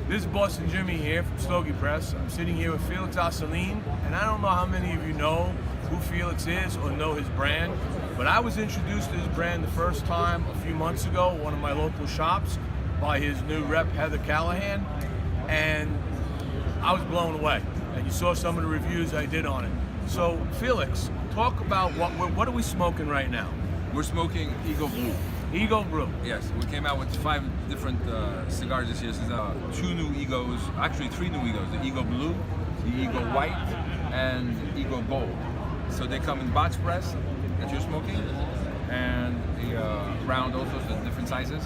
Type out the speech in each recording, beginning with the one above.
This is Boston Jimmie here from Stogie Press. I'm sitting here with Felix Assouline, and I don't know how many of you know who Felix is or know his brand, but I was introduced to his brand the first time a few months ago at one of my local shops by his new rep, Heather Callahan, and I was blown away. And you saw some of the reviews I did on it. So, Felix, talk about what are we smoking right now? We're smoking Eagle Blue. Eagle Blue. Yes, we came out with 5 different cigars this year. This is 2 new Egos, actually 3 new Egos. The Eagle Blue, the Eagle White, and the Eagle Gold. So they come in box press that you're smoking, and the round also, so different sizes.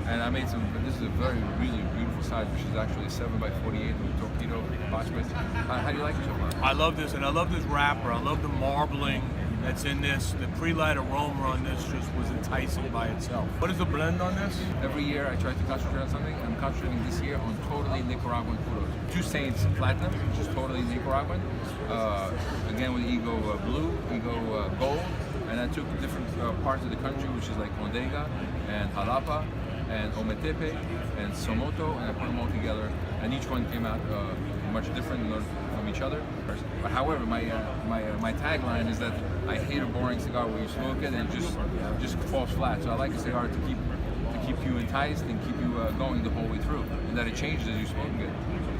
And I made some, this is a really beautiful size, which is actually 7x48 with torpedo box press. How do you like it so far? I love this, and I love this wrapper. I love the marbling that's in this. The pre-light aroma on this just was enticing by itself. What is the blend on this? Every year I try to concentrate on something. I'm concentrating this year on totally Nicaraguan puros. 2 Saints Platinum, which is totally Nicaraguan. Again with Eagle Blue, Eagle Gold, and I took different parts of the country, which is like Condega and Jalapa and Ometepe and Somoto, and I put them all together, and each one came out much different from each other. But however, my tagline is that I hate a boring cigar where you smoke it and just falls flat. So I like a cigar to keep you enticed and keep you going the whole way through, and that it changes as you smoke it.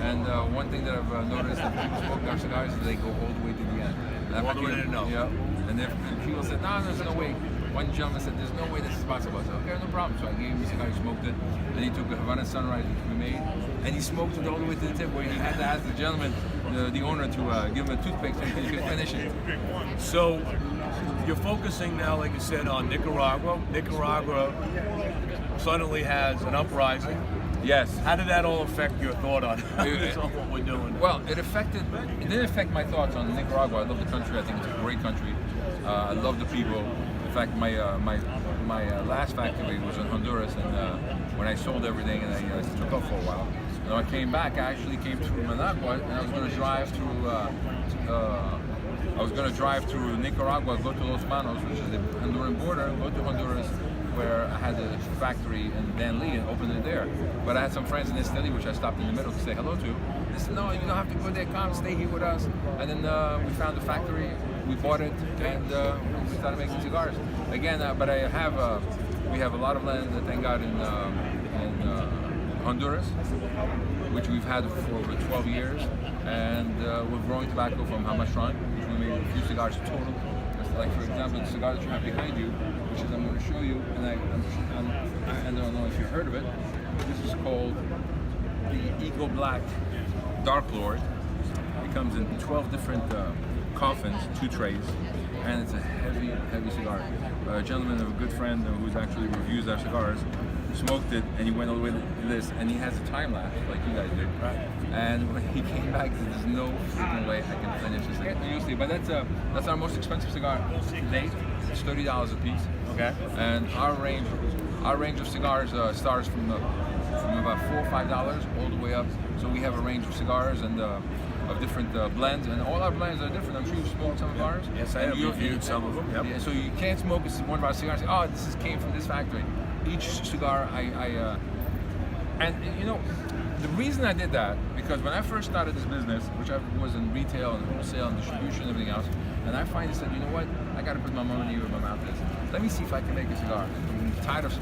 And one thing that I've noticed that people smoking our cigars is they go all the way to the end. And all the way to the end. Yeah. And if people said, no, there's no way. One gentleman said, there's no way this is possible. I said, okay, no problem. So I gave him the cigar, he smoked it, and he took a Havana Sunrise, which we made, and he smoked it all the way to the tip, where he had to ask the gentleman, the owner, to give him a toothpick so he could finish it. So you're focusing now, like you said, on Nicaragua. Nicaragua suddenly has an uprising. Yes. How did that all affect your thought on what we're doing? Well, it didn't affect my thoughts on Nicaragua. I love the country. I think it's a great country. I love the people. In fact, my last factory was in Honduras, and when I sold everything and I took off for a while, when I came back, I actually came through Managua, and I was going to drive through Nicaragua, go to Los Manos, which is the Honduran border, go to Honduras, where I had a factory in Danlí and opened it there. But I had some friends in Esteli, which I stopped in the middle to say hello to. They said, no, you don't have to go there, come, stay here with us. And then we found the factory, we bought it, and we started making cigars. Again, but we have a lot of land, thank God, in Honduras, which we've had for over 12 years. And we're growing tobacco from Hamastron, which we made a few cigars total. Like, for example, the cigar that you have behind you, which is I'm going to show you, and I don't know if you've heard of it. This is called the Eagle Black Dark Lord. It comes in 12 different coffins, 2 trays, and it's a heavy cigar. A gentleman, a good friend who's actually reviews our cigars, smoked it, and he went all the way to this, and he has a time lapse like you guys did. Right. And when he came back, he said, there's no freaking way I can finish this thing. Usually, but that's our most expensive cigar to date. It's $30 a piece. Okay. And our range of cigars starts from about $4 or $5 all the way up. So we have a range of cigars and of different blends, and all our blends are different. I'm sure you've smoked some of ours. Yes, I have reviewed some of them. Yep. Yeah, so you can't smoke one of our cigars and say, oh, this came from this factory. Each cigar, and you know, the reason I did that, because when I first started this business, which I was in retail and wholesale and distribution and everything else, and I finally said, you know what, I got to put my money where my mouth is. Let me see if I can make a cigar. I'm tired of,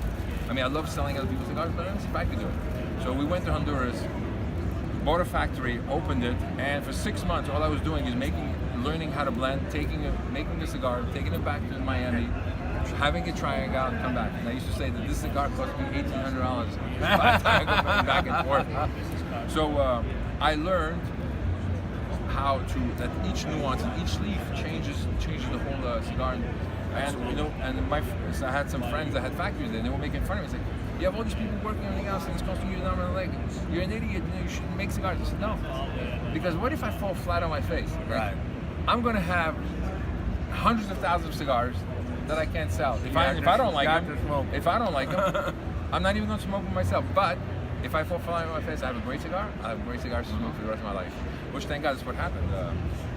I love selling other people's cigars, but let me see if I can do it. So we went to Honduras, bought a factory, opened it, and for 6 months, all I was doing is learning how to blend, making the cigar, taking it back to Miami, having it, trying it out, and come back. And I used to say that this cigar cost me $1,800 by the time I go back and forth. So I learned how that each nuance and each leaf changes the whole cigar. And you know, so I had some friends that had factories there, and they were making fun of me. It's like, you have all these people working on everything else, and it's costing you an arm and a leg. You're an idiot. You shouldn't make cigars. I said, no, because what if I fall flat on my face? Right. I'm going to have hundreds of thousands of cigars that I can't sell. If I don't like them, I'm not even going to smoke them myself. But if I fall flat on my face, I have a great cigar. I have great cigars to smoke for the rest of my life. Which, thank God, is what happened.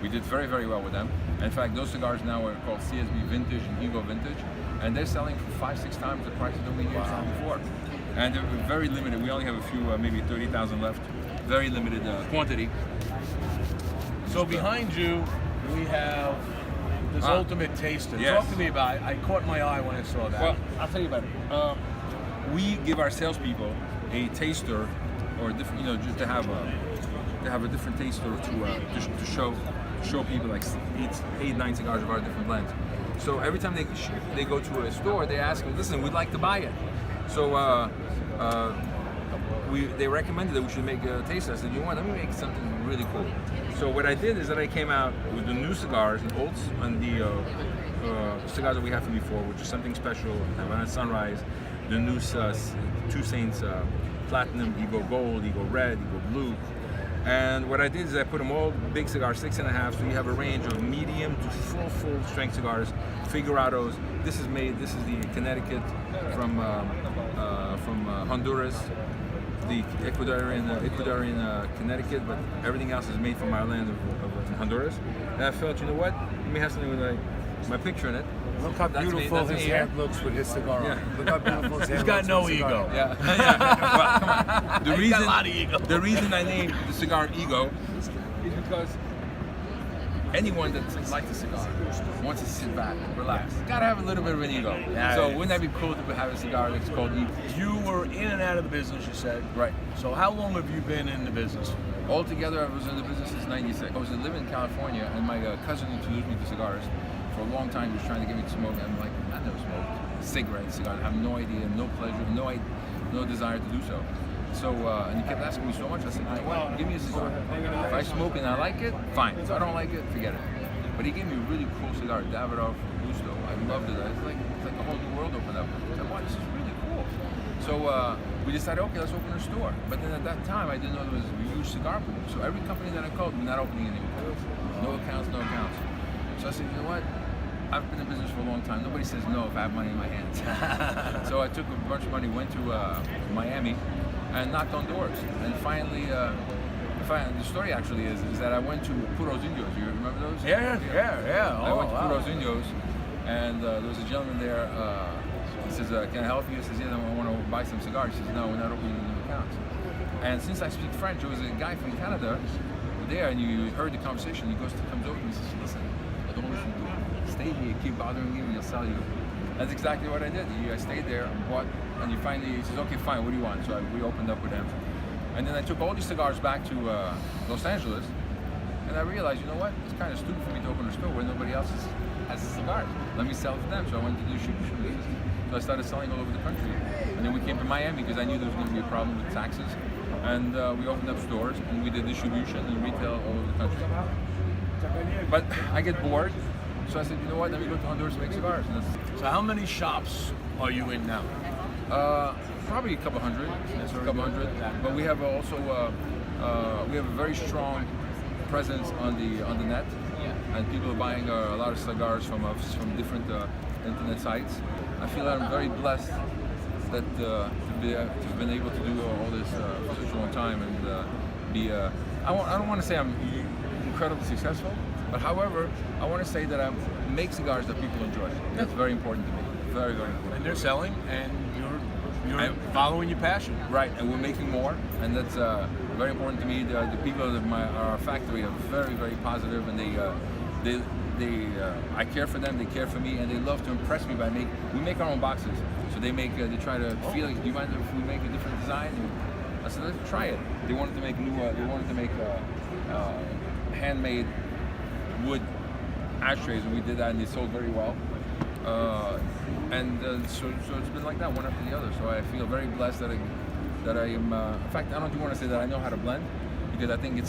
We did very well with them. In fact, those cigars now are called CSB Vintage and Eagle Vintage, and they're selling for 5-6 times the price that we were selling before. and they're very limited. We only have a few, maybe 30,000 left. Very limited quantity. So behind you, we have this ultimate taster. Yes. Talk to me about it. I caught my eye when I saw that. Well, I'll tell you about it. We give our salespeople a taster, or different, just to have a different taster to show people like eight, 9 cigars of our different blends. So every time they go to a store, they ask them, listen, we'd like to buy it. So they recommended that we should make a taster. I said, you know what, let me make something really cool. So what I did is that I came out with the new cigars and the cigars that we had from before, which is something special. Havana Sunrise, the new Two Saints Platinum, Eagle Gold, Eagle Red, Eagle Blue. And what I did is I put them all big cigars, 6.5, so you have a range of medium to full strength cigars, figurados. This is the Connecticut from Honduras, the Ecuadorian Connecticut, but everything else is made from our land of Honduras. And I felt, you know what, let me have something with my picture in it. Look how beautiful his hand looks with his cigar on. Look how beautiful his hand He's got looks no with his cigar. ego. Yeah. Well, come on. He's got a lot of ego. The reason I named the cigar Ego is because anyone that likes a cigar wants to sit back, relax. Gotta have a little bit of an ego. Yeah, So it wouldn't that be cool to have a cigar that's called Ego? You were in and out of the business, you said. Right. So how long have you been in the business? Altogether, I was in the business since '96. I was living in California, and my cousin introduced me to cigars. For a long time, he was trying to get me to smoke. I'm like, I never smoked cigarettes, cigars. I have no idea, no pleasure, no desire to do so. So, and he kept asking me so much. I said, you know what, give me a cigar. If I smoke and I like it, fine. If I don't like it, forget it. But he gave me a really cool cigar, Davidoff Gusto. I loved it. It's like a whole new world opened up. I said, wow, this is really cool. So we decided, okay, let's open a store. But then at that time, I didn't know there was a huge cigar boom. So every company that I called, we're not opening anymore. No accounts, no accounts. So I said, you know what? I've been in business for a long time. Nobody says no if I have money in my hands. So I took a bunch of money, went to Miami, and knocked on doors. And finally, the story actually is that I went to Puros Indios. You remember those? Yeah. I went to wow. Puros Indios, and there was a gentleman there. He says, "Can I help you?" He says, "Yeah, I want to buy some cigars." He says, "No, we're not opening new accounts." And since I speak French, there was a guy from Canada there, and you heard the conversation. He comes over to me and says, "Listen, I don't want you to stay here. Keep bothering me, and he'll sell you." That's exactly what I did. I stayed there, bought, and he says, "Okay, fine. What do you want?" So we opened up with him, and then I took all these cigars back to Los Angeles, and I realized, you know what? It's kind of stupid for me to open a store where nobody else has cigars. Let me sell to them. So I went to do distribution business. So I started selling all over the country, and then we came to Miami because I knew there was going to be a problem with taxes, and we opened up stores and we did distribution and retail all over the country. But I get bored. So I said, you know what, let me go to Honduras to make cigars. And So how many shops are you in now? probably a couple hundred. But we have also we have a very strong presence on the net, and people are buying a lot of cigars from us from different internet sites. I feel that I'm very blessed that to have been able to do all this for such a long time and be. I don't want to say I'm incredibly successful. But however, I want to say that I make cigars that people enjoy. That's very important to me. Very, very important. And they're selling, and you're following your passion. Right, and we're making more, and that's very important to me. The people at our factory are very, very positive, and I care for them, they care for me, and they love to impress me by we make our own boxes. So they try to feel like, do you mind if we make a different design? And I said, let's try it. They wanted to make handmade wood ashtrays, and we did that, and they sold very well. So it's been like that, one after the other. So I feel very blessed that I am. In fact, I don't even want to say that I know how to blend, because I think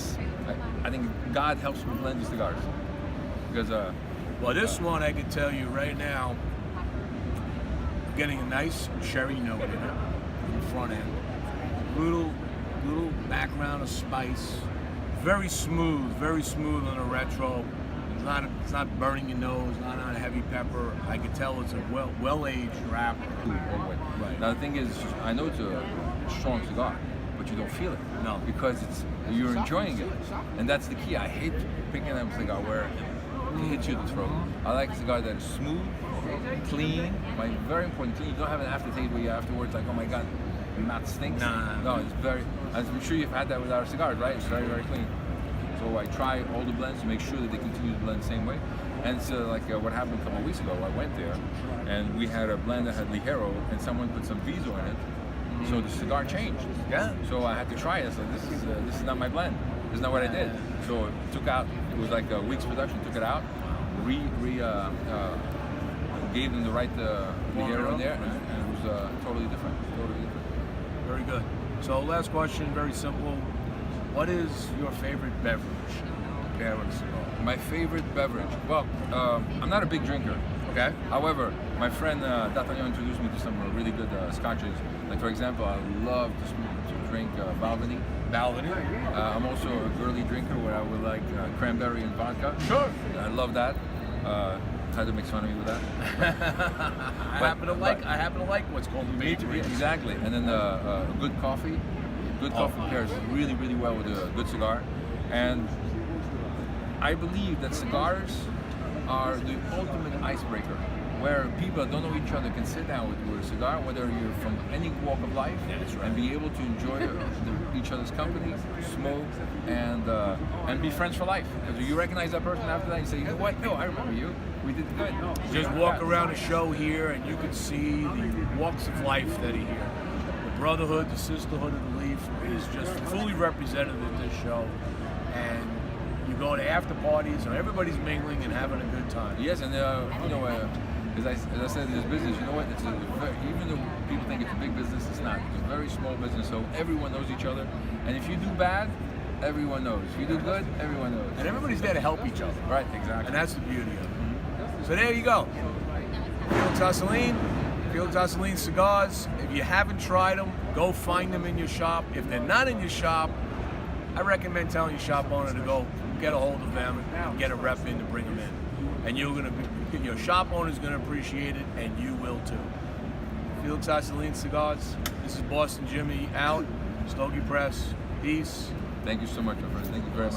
I think God helps me blend the cigars. Because well, this one I can tell you right now, getting a nice cherry note in it in the front end, little background of spice, very smooth on the retro. It's not burning your nose, not on a heavy pepper. I can tell it's a well-aged wrapper. Right. Now the thing is, I know it's a strong cigar, but you don't feel it. No. Because you're enjoying it. And that's the key. I hate picking up a cigar where it hits you in the throat. I like a cigar that is smooth, clean, very important, clean. You don't have an aftertaste where you afterwards like, oh my God, not stinks. Nah. No, it's very. I'm sure you've had that with our cigars, right? It's very, very clean. So I try all the blends to make sure that they continue to blend the same way. And so like what happened a couple of weeks ago, I went there and we had a blend that had Ligero and someone put some Viso in it. So the cigar changed. Yeah. So I had to try it. So this is not my blend. This is not what I did. So took out. It was like a week's production. Took it out. Gave them the right Ligero in there, and it was totally different. Totally different. Very good. So last question, very simple. What is your favorite beverage paired with a cigar? My favorite beverage. Well, I'm not a big drinker. Okay. However, my friend D'Artagnan introduced me to some really good scotches. Like for example, I love to drink Balvenie. Balvenie. I'm also a girly drinker where I would like cranberry and vodka. Sure. I love that. Tyler makes fun of me with that. I happen to like what's called the Matrix. Exactly. And then good coffee. Good coffee pairs really, really well with a good cigar. And I believe that cigars are the ultimate icebreaker, where people that don't know each other can sit down with a cigar, whether you're from any walk of life, and be able to enjoy each other's company, smoke, and be friends for life. Because you recognize that person after that, you say, you know what? No, I remember you. We did good. Just walk around a show here, and you can see the walks of life that are here. The brotherhood, the sisterhood of the leaf is just fully represented at this show, and you go to after parties, and everybody's mingling and having a good time. Yes, and you know, as I said, this business, you know what? It's even though people think it's a big business, it's not. It's a very small business, so everyone knows each other. And if you do bad, everyone knows. If you do good, everyone knows. And everybody's there to help each other. Right, exactly. And that's the beauty of it. So there you go. Felix Assouline, Felix Assouline Cigars. If you haven't tried them, go find them in your shop. If they're not in your shop, I recommend telling your shop owner to go get a hold of them and get a rep in to bring them in. And your shop owner's gonna appreciate it, and you will too. Felix Assouline Cigars. This is Boston Jimmie out. Stogie Press. Peace. Thank you so much, my friend. Thank you very much.